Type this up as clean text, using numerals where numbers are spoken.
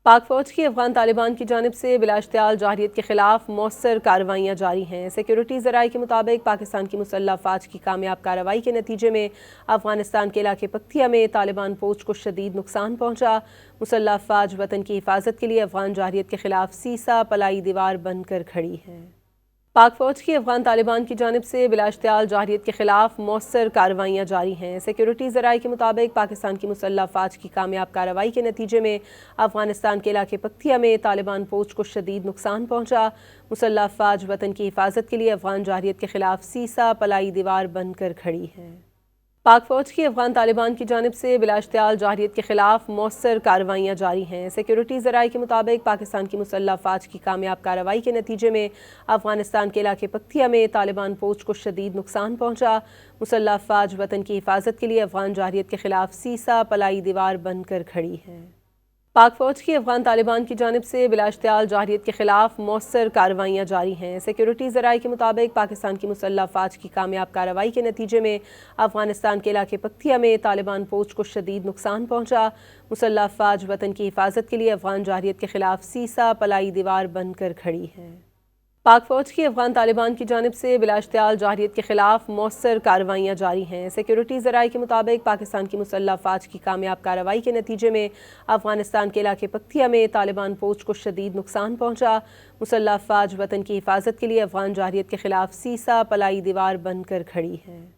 पाक फौज की अफगान तालिबान की जानिब से बिलाश्तियाल जौहरियत के खिलाफ मौसर कार्रवाइयाँ जारी हैं। सिक्योरिटी ज़राए के मुताबिक पाकिस्तान की मुसल्लह फ़ौज की कामयाब कार्रवाई के नतीजे में अफगानिस्तान के इलाके पख्तिया में तालिबान फौज को शदीद नुकसान पहुँचा। मुसल्लह फ़ौज वतन की हिफाजत के लिए अफगान जौहरियत के खिलाफ सीसा पलाई दीवार बनकर खड़ी है। पाक फौज की अफगान तालिबान की जानिब से बिलाश्तियाल जौहरियत के खिलाफ मौसर कार्रवाइयाँ जारी हैं। सिक्योरिटी ज़राए के मुताबिक पाकिस्तान की मुसल्लह फ़ौज की कामयाब कार्रवाई के नतीजे में अफगानिस्तान के इलाके पख्तिया में तालिबान फौज को शदीद नुकसान पहुँचा। मुसल्लह फ़ौज वतन की हिफाजत के लिए अफगान जौहरियत के खिलाफ सीसा पलाई दीवार बनकर खड़ी है। पाक फौज की अफगान तालिबान की जानिब से बिलाश्तियाल जौहरियत के खिलाफ मौसर कार्रवाइयाँ जारी हैं। सिक्योरिटी ज़राए के मुताबिक पाकिस्तान की मुसल्लह फ़ौज की कामयाब कार्रवाई के नतीजे में अफगानिस्तान के इलाके पख्तिया में तालिबान फौज को शदीद नुकसान पहुँचा। मुसल्लह फ़ौज वतन की हिफाजत के लिए अफगान जौहरियत के खिलाफ सीसा पलाई दीवार बनकर खड़ी है। पाक फौज की अफगान तालिबान की जानिब से बिलाश्तियाल जौहरियत के खिलाफ मौसर कार्रवाइयाँ जारी हैं। सिक्योरिटी ज़राए के मुताबिक पाकिस्तान की मुसल्लह फ़ौज की कामयाब कार्रवाई के नतीजे में अफगानिस्तान के इलाके पख्तिया में तालिबान फौज को शदीद नुकसान पहुँचा। मुसल्लह फ़ौज वतन की हिफाजत के लिए अफगान जौहरियत के खिलाफ सीसा पलाई दीवार बनकर खड़ी है। पाक फौज की अफगान तालिबान की जानिब से बिलाश्तियाल जौहरियत के खिलाफ मौसर कार्रवाइयाँ जारी हैं। सिक्योरिटी ज़राए के मुताबिक पाकिस्तान की मुसल्लह फ़ौज की कामयाब कार्रवाई के नतीजे में अफगानिस्तान के इलाके पख्तिया में तालिबान फौज को शदीद नुकसान पहुँचा। मुसल्लह फ़ौज वतन की हिफाजत के लिए अफगान जौहरियत के खिलाफ सीसा पलाई दीवार बनकर खड़ी है।